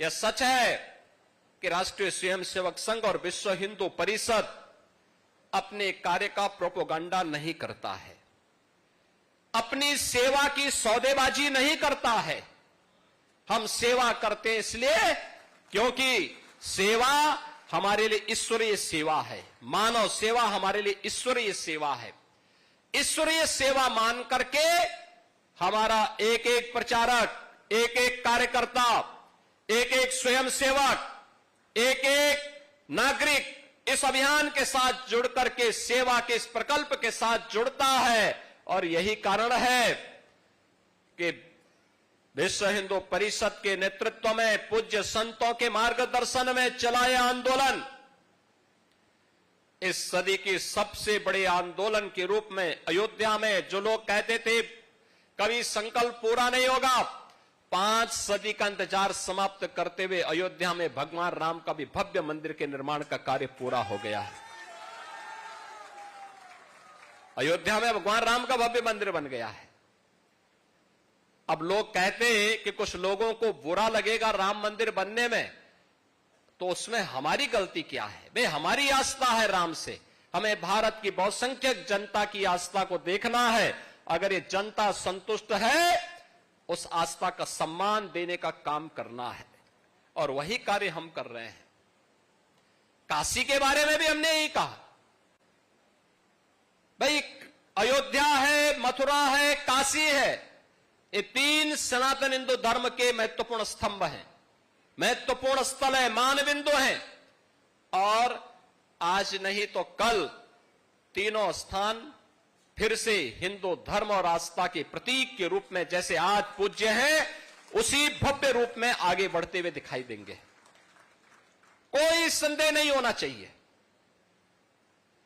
यह सच है कि राष्ट्रीय स्वयंसेवक संघ और विश्व हिंदू परिषद अपने कार्य का प्रोपेगेंडा नहीं करता है, अपनी सेवा की सौदेबाजी नहीं करता है। हम सेवा करते हैं इसलिए क्योंकि सेवा हमारे लिए ईश्वरीय सेवा है, मानव सेवा हमारे लिए ईश्वरीय सेवा है। ईश्वरीय सेवा मान करके हमारा एक एक प्रचारक, एक एक कार्यकर्ता, एक एक स्वयंसेवक, एक एक नागरिक इस अभियान के साथ जुड़ करके सेवा के इस प्रकल्प के साथ जुड़ता है। और यही कारण है कि विश्व हिंदू परिषद के नेतृत्व में पूज्य संतों के मार्गदर्शन में चलाया आंदोलन इस सदी की सबसे बड़े आंदोलन के रूप में अयोध्या में जो लोग कहते थे कभी संकल्प पूरा नहीं होगा, 5 सदी का इंतजार समाप्त करते हुए अयोध्या में भगवान राम का भी भव्य मंदिर के निर्माण का कार्य पूरा हो गया है। अयोध्या में भगवान राम का भव्य मंदिर बन गया है। अब लोग कहते हैं कि कुछ लोगों को बुरा लगेगा राम मंदिर बनने में, तो उसमें हमारी गलती क्या है? भाई हमारी आस्था है राम से, हमें भारत की बहुसंख्यक जनता की आस्था को देखना है। अगर ये जनता संतुष्ट है, उस आस्था का सम्मान देने का काम करना है, और वही कार्य हम कर रहे हैं। काशी के बारे में भी हमने यही कहा, भाई अयोध्या है, मथुरा है, काशी है, ये 3 सनातन हिंदू धर्म के महत्वपूर्ण स्तंभ हैं, महत्वपूर्ण स्थल है, मान बिंदु हैं। और आज नहीं तो कल तीनों स्थान फिर से हिंदू धर्म और आस्था के प्रतीक के रूप में जैसे आज पूज्य हैं, उसी भव्य रूप में आगे बढ़ते हुए दिखाई देंगे। कोई संदेह नहीं होना चाहिए।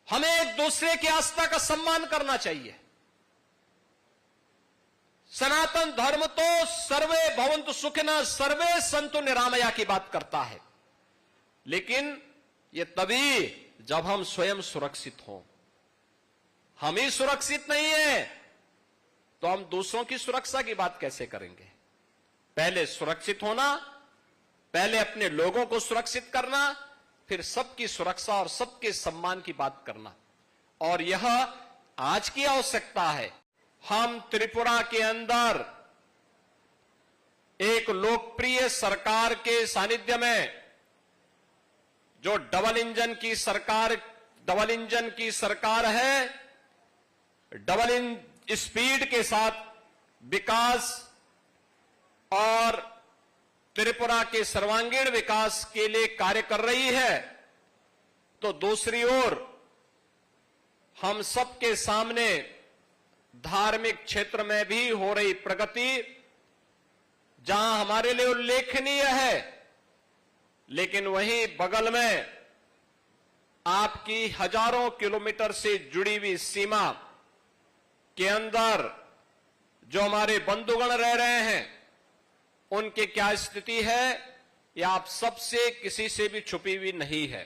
हमें एक दूसरे की आस्था का सम्मान करना चाहिए। सनातन धर्म तो सर्वे भवन्तु सुखिनः सर्वे सन्तु निरामया की बात करता है, लेकिन यह तभी जब हम स्वयं सुरक्षित हों। हम ही सुरक्षित नहीं है तो हम दूसरों की सुरक्षा की बात कैसे करेंगे? पहले सुरक्षित होना, पहले अपने लोगों को सुरक्षित करना, फिर सबकी सुरक्षा और सबके सम्मान की बात करना। और यह आज की आवश्यकता है। हम त्रिपुरा के अंदर एक लोकप्रिय सरकार के सानिध्य में जो डबल इंजन की सरकार है, डबल स्पीड के साथ विकास और त्रिपुरा के सर्वांगीण विकास के लिए कार्य कर रही है, तो दूसरी ओर हम सबके सामने धार्मिक क्षेत्र में भी हो रही प्रगति जहां हमारे लिए उल्लेखनीय है, लेकिन वहीं बगल में आपकी हजारों किलोमीटर से जुड़ी हुई सीमा के अंदर जो हमारे बंधुगण रह रहे हैं, उनकी क्या स्थिति है, यह आप सबसे किसी से भी छुपी हुई नहीं है।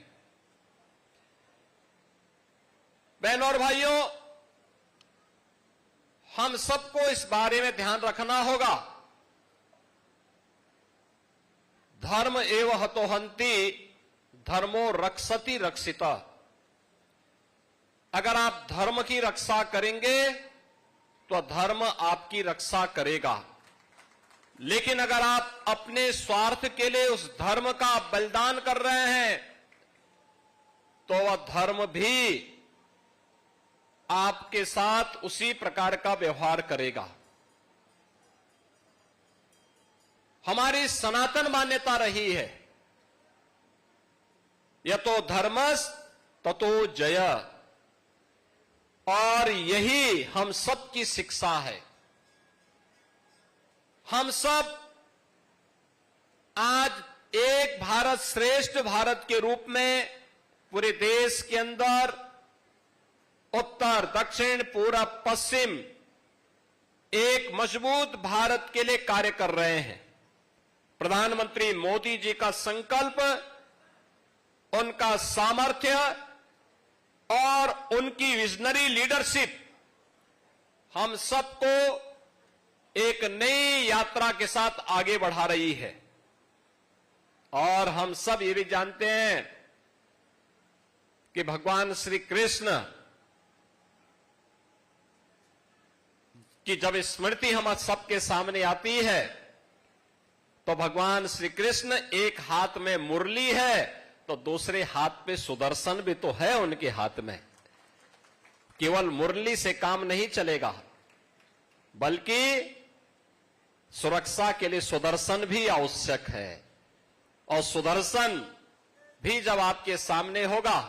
बहनों और भाइयों, हम सबको इस बारे में ध्यान रखना होगा। धर्म एव हतोहंति धर्मो रक्षति रक्षिता। अगर आप धर्म की रक्षा करेंगे तो धर्म आपकी रक्षा करेगा, लेकिन अगर आप अपने स्वार्थ के लिए उस धर्म का बलिदान कर रहे हैं तो वह धर्म भी आपके साथ उसी प्रकार का व्यवहार करेगा। हमारी सनातन मान्यता रही है, यतो धर्मस् ततो जय, और यही हम सब की शिक्षा है। हम सब आज एक भारत श्रेष्ठ भारत के रूप में पूरे देश के अंदर उत्तर दक्षिण पूर्व पश्चिम एक मजबूत भारत के लिए कार्य कर रहे हैं। प्रधानमंत्री मोदी जी का संकल्प, उनका सामर्थ्य और उनकी विजनरी लीडरशिप हम सबको एक नई यात्रा के साथ आगे बढ़ा रही है। और हम सब ये भी जानते हैं कि भगवान श्री कृष्ण की जब स्मृति हम सबके सामने आती है तो भगवान श्री कृष्ण एक हाथ में मुरली है तो दूसरे हाथ पे सुदर्शन भी तो है उनके हाथ में। केवल मुरली से काम नहीं चलेगा, बल्कि सुरक्षा के लिए सुदर्शन भी आवश्यक है। और सुदर्शन भी जब आपके सामने होगा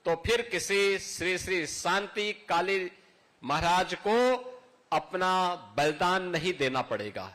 तो फिर किसी श्री श्री शांति काली महाराज को अपना बलिदान नहीं देना पड़ेगा।